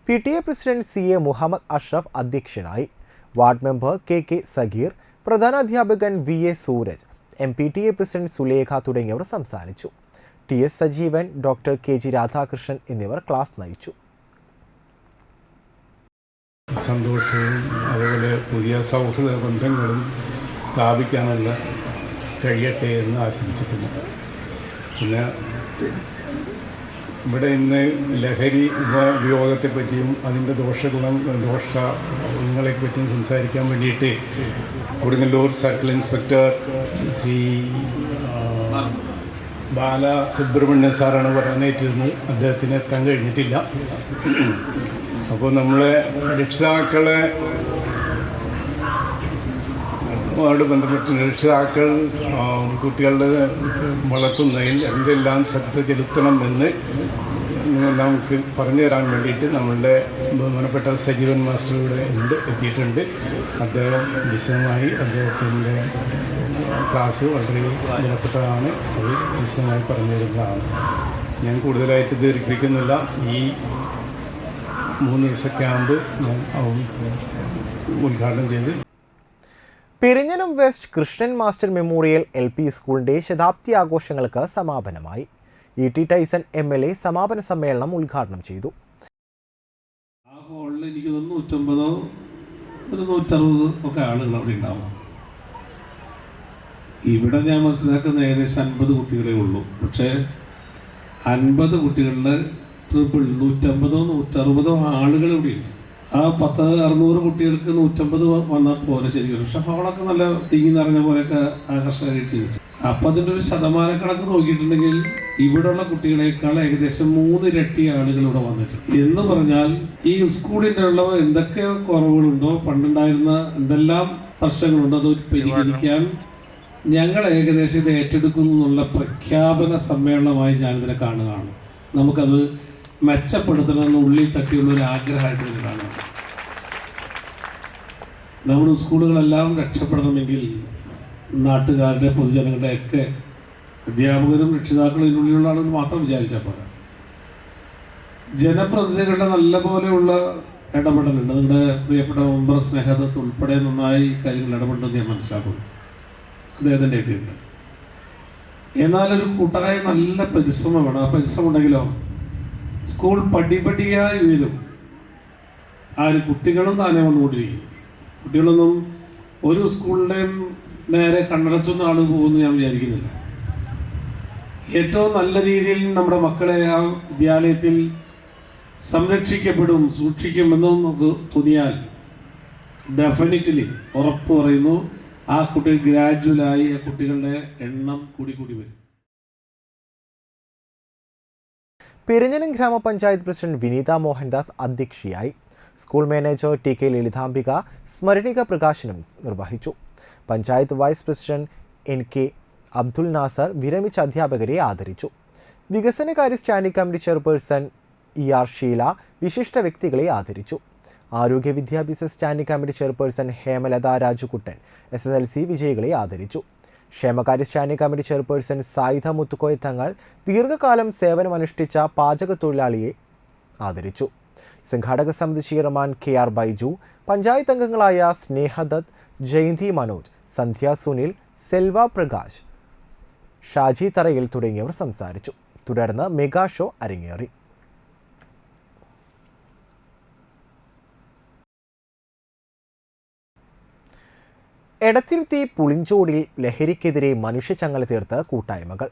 PTA president CA Muhammad Ashraf അധ്യക്ഷനായി. വാർഡ് മെമ്പർ KK സഗീർ, പ്രധാനാധ്യാപകൻ VA Sooraj, MPTA president Sulekha തുടങ്ങിയവർ സംസാരിച്ചു. TS Sajeevan, doctor KG Radhakrishnan എന്നിവർ ക്ലാസ് നയിച്ചു. സന്തോഷവും അതുപോലെ പുതിയ സൗഹൃദ ബന്ധങ്ങളും സ്ഥാപിക്കാനുള്ള കഴിയട്ടെ എന്ന് ആശംസിക്കുന്നു. പിന്നെ ഇവിടെ ഇന്ന് ലഹരി ഉപയോഗത്തെപ്പറ്റിയും അതിൻ്റെ ദോഷങ്ങളെപ്പറ്റിയും സംസാരിക്കാൻ വേണ്ടിയിട്ട് കൊടുങ്ങല്ലൂർ സർക്കിൾ ഇൻസ്പെക്ടർ ശ്രീ ബാലസുബ്രഹ്മണ്യൻ സാറാണ് പറയാനായിട്ടിരുന്നത്. അദ്ദേഹത്തിന് എത്താൻ കഴിഞ്ഞിട്ടില്ല. അപ്പോൾ നമ്മളെ രക്ഷിതാക്കളെ ബന്ധപ്പെട്ട രക്ഷിതാക്കൾ കുട്ടികളുടെ വളർത്തുന്നതിൽ എന്തെല്ലാം ശ്രദ്ധ ചെലുത്തണമെന്ന് നമുക്ക് പറഞ്ഞു തരാൻ വേണ്ടിയിട്ട് നമ്മളുടെ ബഹുമാനപ്പെട്ട സജീവൻ മാസ്റ്റർ ഇവിടെ എത്തിയിട്ടുണ്ട്. അദ്ദേഹം വിശദമായി അദ്ദേഹത്തിൻ്റെ ക്ലാസ് വളരെ വിലപ്പെട്ടതാണ്. അത് വിശദമായി പറഞ്ഞു തരുന്നതാണ്. ഞാൻ കൂടുതലായിട്ട് ദീർഘിപ്പിക്കുന്നില്ല. ഈ 3 ദിവസ ക്യാമ്പ് ഞാൻ ഉദ്ഘാടനം ചെയ്ത്. Perinjanam west Krishnan master memorial LP സ്കൂളിന്റെ ശതാബ്ദി ആഘോഷങ്ങൾക്ക് സമാപനമായി. ET ടൈസൺ MLA സമാപന സമ്മേളനം ഉദ്ഘാടനം ചെയ്തു. ആ ഹോളിൽ എനിക്ക് തോന്നുന്നു 150 ഒരു 160 ഒക്കെ ആളുകൾ അവിടെ ഉണ്ടാവും. ഇവിടെ ഞാൻ മനസ്സിലാക്കുന്ന ഏകദേശം 50 കുട്ടികളേ ഉള്ളൂ. പക്ഷേ 50 കുട്ടികളുടെ 150 160 ആളുകൾ ഇവിടെ ഉണ്ട്. ആ 600 കുട്ടികൾക്ക് 150 വന്നാൽ പോലെ ശരിക്കും. പക്ഷെ അവളൊക്കെ നല്ല തിങ്ങി നിറഞ്ഞ പോലെയൊക്കെ ആകർഷകമായി ചെയ്തിട്ട്. അപ്പം അതിൻ്റെ ഒരു ശതമാനക്കണക്ക് നോക്കിയിട്ടുണ്ടെങ്കിൽ ഇവിടെയുള്ള കുട്ടികളെക്കാൾ ഏകദേശം 3 ഇരട്ടി ആളുകൾ ഇവിടെ വന്നിട്ടുണ്ട്. എന്ന് പറഞ്ഞാൽ ഈ സ്കൂളിൻ്റെ ഉള്ള എന്തൊക്കെ കുറവുകളുണ്ടോ, പണ്ടുണ്ടായിരുന്ന എന്തെല്ലാം പ്രശ്നങ്ങളുണ്ടോ, അത് പരിഹരിക്കാൻ ഞങ്ങൾ ഏകദേശം ഇത് ഏറ്റെടുക്കുന്നു എന്നുള്ള പ്രഖ്യാപന സമ്മേളനമായി ഞാനിതിനെ കാണുകയാണ്. നമുക്കത് മെച്ചപ്പെടുത്തണമെന്ന് ഉള്ളിൽ തട്ടിയുള്ള ഒരു ആഗ്രഹമായിട്ട് ഇതിനെ കാണുക. നമ്മുടെ സ്കൂളുകളെല്ലാം രക്ഷപ്പെടണമെങ്കിൽ നാട്ടുകാരുടെ, പൊതുജനങ്ങളുടെ ഒക്കെ അധ്യാപകരും രക്ഷിതാക്കളും ഇതിനുള്ളിലുള്ള ആളുകൾ മാത്രം വിചാരിച്ചാൽ പോരാ. ജനപ്രതിനിധികളുടെ നല്ല പോലെയുള്ള ഇടപെടലുണ്ട്. നിങ്ങളുടെ പ്രിയപ്പെട്ട മെമ്പർ സ്നേഹദത്ത് ഉൾപ്പെടെ നന്നായി കാര്യങ്ങൾ ഇടപെടുന്നത് ഞാൻ മനസ്സിലാക്കുന്നു. അദ്ദേഹത്തിൻ്റെയൊക്കെ ഉണ്ട്. എന്നാലൊരു കൂട്ടായ നല്ല പരിശ്രമം വേണം. ആ പരിശ്രമം ഉണ്ടെങ്കിലോ സ്കൂൾ പടിപടിയായി വരും. ആര് കുട്ടികളും താനെ വന്നുകൊണ്ടിരിക്കും. കുട്ടികളൊന്നും ഒരു സ്കൂളിൻ്റെയും നേരെ കണ്ണടച്ചൊന്നും ആൾ പോകുമെന്ന് ഞാൻ വിചാരിക്കുന്നില്ല. ഏറ്റവും നല്ല രീതിയിൽ നമ്മുടെ മക്കളെ ആ വിദ്യാലയത്തിൽ സംരക്ഷിക്കപ്പെടും, സൂക്ഷിക്കുമെന്നും നമുക്ക് തോന്നിയാൽ ഡെഫിനറ്റ്ലി ഉറപ്പ് പറയുന്നു, ആ കുട്ടികൾ ഗ്രാജുവലായി ആ കുട്ടികളുടെ എണ്ണം കൂടി വരും. പെരിഞ്ഞനം ഗ്രാമപഞ്ചായത്ത് പ്രസിഡന്റ് വിനീത മോഹൻദാസ് അധ്യക്ഷയായി. School manager T K Lalithambika സ്മരണിക പ്രകാശനം നിർവഹിച്ചു. Panchayat vice president N K Abdul Nasser വിരമിച്ച അധ്യാപകരെ ആദരിച്ചു. വികസനകാര്യ standing committee chairperson ER Sheela വിശിഷ്ട വ്യക്തികളെ ആദരിച്ചു. ആരോഗ്യ വിദ്യാഭ്യാസ standing committee chairperson Hemalatha Rajukuttan SSLC വിജയികളെ ആദരിച്ചു. ക്ഷേമകാര്യ standing committee chairperson Saida Muthukoya Thangal ദീർഘകാലം സേവനമനുഷ്ഠിച്ച പാചക തൊഴിലാളിയെ ആദരിച്ചു. സംഘാടക സമിതി ചെയർമാൻ KR ബൈജു, പഞ്ചായത്ത് അംഗങ്ങളായ സ്നേഹദത്ത്, ജയന്തി മനോജ്, സന്ധ്യ സുനിൽ, സെൽവ പ്രകാശ്, ഷാജി തറയിൽ തുടങ്ങിയവർ സംസാരിച്ചു. തുടർന്ന് മെഗാ ഷോ അരങ്ങേറി. എടത്തിരുത്തി പുളിഞ്ചോടിൽ ലഹരിക്കെതിരെ മനുഷ്യച്ചങ്ങല തീർത്ത് കൂട്ടായ്മകൾ.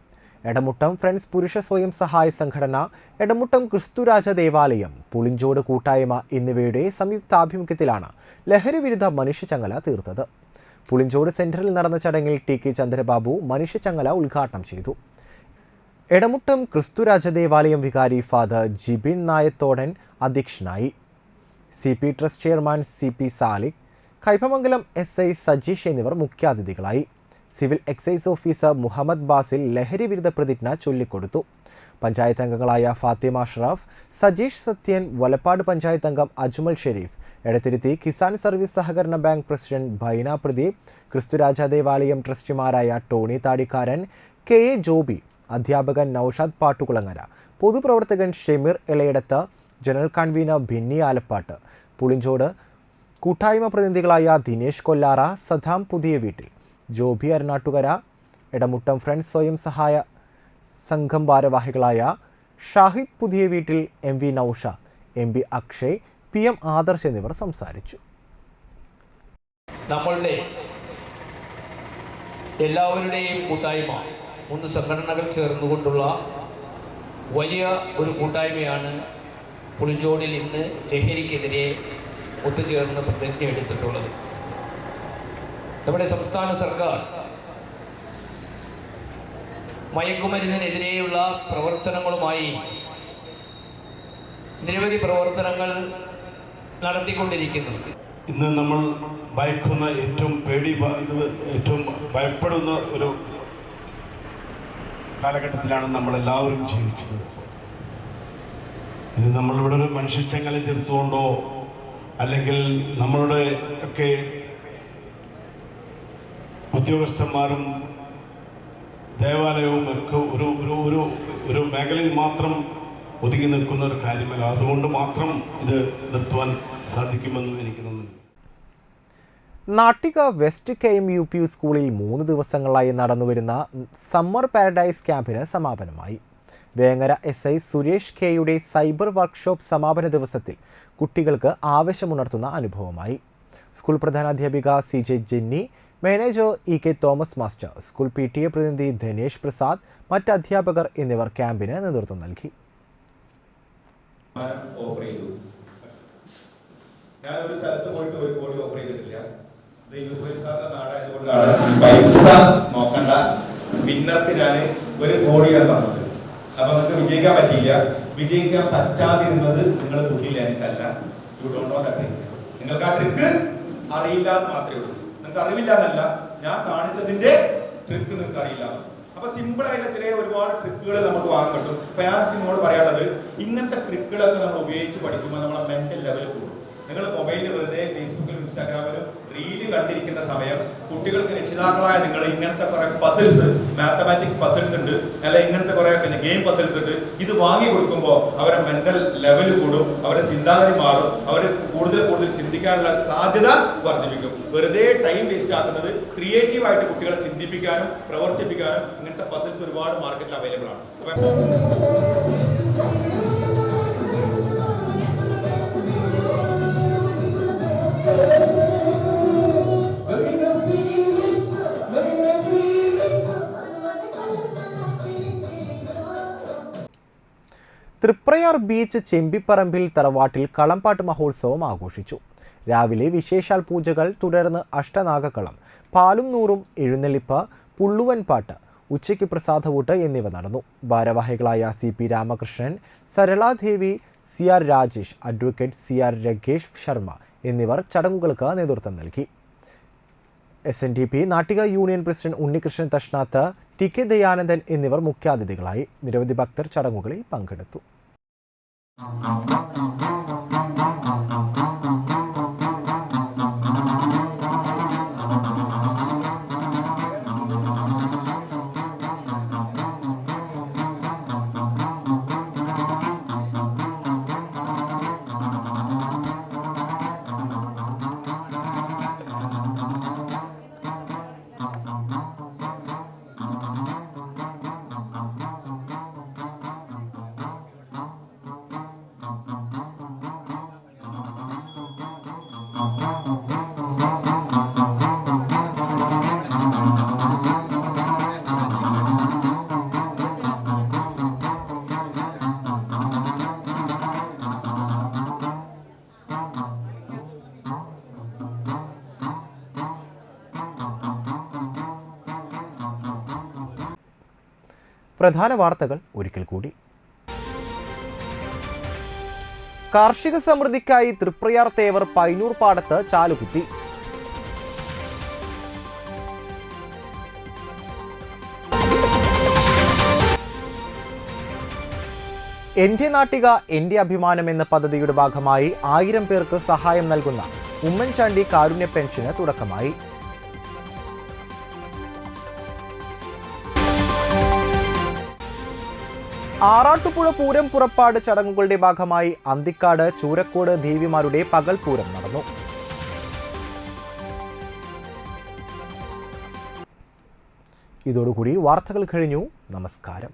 എടമുട്ടം ഫ്രണ്ട്സ് പുരുഷ സ്വയം സഹായ സംഘടന, എടമുട്ടം ക്രിസ്തുരാജ ദേവാലയം, പുളിഞ്ചോട് കൂട്ടായ്മ എന്നിവയുടെ സംയുക്താഭിമുഖ്യത്തിലാണ് ലഹരി വിരുദ്ധ മനുഷ്യച്ചങ്ങല തീർത്തത്. പുളിഞ്ചോട് സെന്ററിൽ നടന്ന ചടങ്ങിൽ TK ചന്ദ്രബാബു മനുഷ്യച്ചങ്ങല ഉദ്ഘാടനം ചെയ്തു. എടമുട്ടം ക്രിസ്തുരാജ ദേവാലയം വികാരി ഫാദർ ജിബിൻ നായത്തോടൻ അധ്യക്ഷനായി. CP trust chairman CP Salik, Kaipamangalam SI Sajeesh എന്നിവർ മുഖ്യാതിഥികളായി. Civil excise officer Muhammad Basil ലഹരി വിരുദ്ധ പ്രതിജ്ഞ ചൊല്ലിക്കൊടുത്തു. പഞ്ചായത്ത് അംഗങ്ങളായ ഫാത്തിമ ഷറഫ്, സജീഷ് സത്യൻ, വലപ്പാട് പഞ്ചായത്ത് അംഗം അജ്മൽ ഷെരീഫ്, എടത്തിരുത്തി കിസാൻ സർവീസ് സഹകരണ ബാങ്ക് പ്രസിഡന്റ് ബൈന പ്രദീപ്, ക്രിസ്തുരാജ ദേവാലയം ട്രസ്റ്റിമാരായ ടോണി താടിക്കാരൻ, KA ജോബി, അധ്യാപകൻ നൌഷാദ് പാട്ടുകുളങ്ങര, പൊതുപ്രവർത്തകൻ ഷെമീർ എളയടത്ത്, ജനറൽ കൺവീനർ ഭിന്നി ആലപ്പാട്ട്, പുളിഞ്ചോട് കൂട്ടായ്മ പ്രതിനിധികളായ ദിനേശ് കൊല്ലാറ, സദാം പുതിയ വീട്ടിൽ, ജോബി അരണാട്ടുകര, എടമുട്ടം ഫ്രണ്ട്സ് സ്വയം സഹായ സംഘം ഭാരവാഹികളായ ഷാഹിദ് പുതിയ വീട്ടിൽ, MV Naushad, MB Akshay, PM Adarsh എന്നിവർ സംസാരിച്ചു. നമ്മളുടെ എല്ലാവരുടെയും കൂട്ടായ്മ 3 സംഘടനകൾ ചേർന്നുകൊണ്ടുള്ള വലിയ ഒരു കൂട്ടായ്മയാണ് പുളിഞ്ചോടിൽ ഇന്ന് ലഹരിക്കെതിരെ ഒത്തുചേർന്ന് പ്രതിജ്ഞ എടുത്തിട്ടുള്ളത്. നമ്മുടെ സംസ്ഥാന സർക്കാർ മയക്കുമരുന്നിനെതിരെയുള്ള പ്രവർത്തനങ്ങളുമായി നിരവധി പ്രവർത്തനങ്ങൾ നടത്തിക്കൊണ്ടിരിക്കുന്നുണ്ട്. ഇന്ന് നമ്മൾ ഭയക്കുന്ന ഏറ്റവും ഏറ്റവും ഭയപ്പെടുന്ന ഒരു കാലഘട്ടത്തിലാണ് നമ്മളെല്ലാവരും ജീവിക്കുന്നത്. ഇത് നമ്മളിവിടെ ഒരു മനുഷ്യച്ചങ്ങല തീർത്തുകൊണ്ടോ അല്ലെങ്കിൽ നമ്മളുടെ ഒക്കെ ഉദ്യോഗസ്ഥന്മാരും ദേവാലയവും ഒക്കെ ഒരു മേഖലയിൽ മാത്രം ഒതുങ്ങി നിൽക്കുന്ന ഒരു കാര്യമല്ല. അതുകൊണ്ട് മാത്രം ഇത് നിർത്തുവാൻ സാധിക്കുമെന്ന് എനിക്ക് തോന്നുന്നു. നാട്ടിക വെസ്റ്റ് KM UP സ്കൂളിൽ 3 ദിവസങ്ങളായി നടന്നുവരുന്ന സമ്മർ പാരഡൈസ് ക്യാമ്പിന് സമാപനമായി. വേങ്ങര SI സുരേഷ് Kയുടെ സൈബർ വർക്ക്ഷോപ്പ് സമാപന ദിവസത്തിൽ കുട്ടികൾക്ക് ആവേശമുണർത്തുന്ന അനുഭവമായി. സ്കൂൾ പ്രധാനാധ്യാപിക CJ Jenny, manager EK Thomas master, school PTA പ്രതിനിധി ധനേഷ് പ്രസാദ്, മറ്റ് അധ്യാപകർ എന്നിവർ ക്യാമ്പിന് നേതൃത്വം നൽകി. ഞാനൊരു സ്ഥലത്ത് പോയിട്ട് 1 കോടി ഓഫർ ചെയ്തിട്ടില്ല. ഇത് യൂസുഫ് സാറിന്റെ നാടായതുകൊണ്ടാണ് പൈസ നോക്കണ്ട, വിന്നർക്ക് ഞാൻ 1 കോടിയാണ് തന്നത്. അപ്പൊ നിങ്ങൾക്ക് വിജയിക്കാൻ പറ്റിയില്ല. വിജയിക്കാൻ പറ്റാതിരുന്നത് നിങ്ങൾ ബുദ്ധിയില്ല, എനിക്കല്ല. You don't know the trick. നിങ്ങൾക്ക് ആ ട്രിക്ക് അറിയില്ല എന്ന് മാത്രമേ ഉള്ളൂ. നിങ്ങൾക്ക് അറിവില്ല എന്നല്ല, ഞാൻ കാണിച്ചതിന്റെ ട്രിക്ക് നിങ്ങൾക്ക് അറിയില്ല. അപ്പൊ സിമ്പിൾ ആയിട്ടുള്ള ചില ഒരുപാട് ട്രിക്കുകൾ നമുക്ക് വാങ്ങാൻ പറ്റും. അപ്പൊ ഞാൻ നിങ്ങളോട് പറയാനുള്ളത്, ഇങ്ങനത്തെ ട്രിക്കുകളൊക്കെ നമ്മൾ ഉപയോഗിച്ച് പഠിക്കുമ്പോൾ നമ്മളെ മെന്റൽ ലെവൽ കൂടും. നിങ്ങൾ മൊബൈലിൽ വെറുതെ ഫേസ്ബുക്കിലും ഇൻസ്റ്റാഗ്രാമിലും റീല് കണ്ടിരിക്കുന്ന സമയം കുട്ടികൾക്ക് രക്ഷിതാക്കളായ നിങ്ങൾ ഇങ്ങനത്തെ കുറെ പസിൽസ്, മാത്തമാറ്റിക് പസിൽസ് ഉണ്ട്, അല്ല ഇങ്ങനത്തെ കുറെ ഗെയിം പസിൽസ് ഉണ്ട്, ഇത് വാങ്ങി കൊടുക്കുമ്പോൾ അവരുടെ മെന്റൽ ലെവൽ കൂടും, അവരുടെ ചിന്താഗതി മാറും, അവർ കൂടുതൽ ചിന്തിക്കാനുള്ള സാധ്യത വർദ്ധിപ്പിക്കും. വെറുതെ ടൈം വേസ്റ്റ് ആക്കുന്നത് ക്രിയേറ്റീവായിട്ട് കുട്ടികളെ ചിന്തിപ്പിക്കാനും പ്രവർത്തിപ്പിക്കാനും ഇങ്ങനത്തെ പസിൽസ് ഒരുപാട് മാർക്കറ്റിൽ അവൈലബിൾ ആണ്. തൃപ്രയാർ ബീച്ച് ചെമ്പിപ്പറമ്പിൽ തറവാട്ടിൽ കളംപാട്ട് മഹോത്സവം ആഘോഷിച്ചു. രാവിലെ വിശേഷാൽ പൂജകൾ, തുടർന്ന് അഷ്ടനാഗക്കളം, പാലും നൂറും, എഴുന്നള്ളിപ്പ്, പുള്ളുവൻപാട്ട്, ഉച്ചയ്ക്ക് പ്രസാദവൂട്ട് എന്നിവ നടന്നു. ഭാരവാഹികളായ CP Ramakrishnan, Saraladevi, CR Rajesh, advocate CR Ragesh Sharma എന്നിവർ ചടങ്ങുകൾക്ക് നേതൃത്വം നൽകി. SNDP Nattika union president Unnikrishnan Thashnath, TK Dayanandan എന്നിവർ മുഖ്യാതിഥികളായി. നിരവധി ഭക്തർ ചടങ്ങുകളിൽ പങ്കെടുത്തു. പ്രധാന വാർത്തകൾ ഒരിക്കൽ കൂടി. കാർഷിക സമൃദ്ധിക്കായി തൃപ്രയാർ തേവർ പൈനൂർ പാടത്ത് ചാലുകുത്തി. എന്റെ നാട്ടിക എന്റെ അഭിമാനം എന്ന പദ്ധതിയുടെ ഭാഗമായി 1000 പേർക്ക് സഹായം നൽകുന്ന ഉമ്മൻചാണ്ടി കാരുണ്യ പെൻഷന് തുടക്കമായി. ആറാട്ടുപുഴ പൂരം പുറപ്പാട് ചടങ്ങുകളുടെ ഭാഗമായി അന്തിക്കാട്, ചൂരക്കോട് ദേവിമാരുടെ പകൽ പൂരം നടന്നു. ഇതോടുകൂടി വാർത്തകൾ കഴിഞ്ഞു. നമസ്കാരം.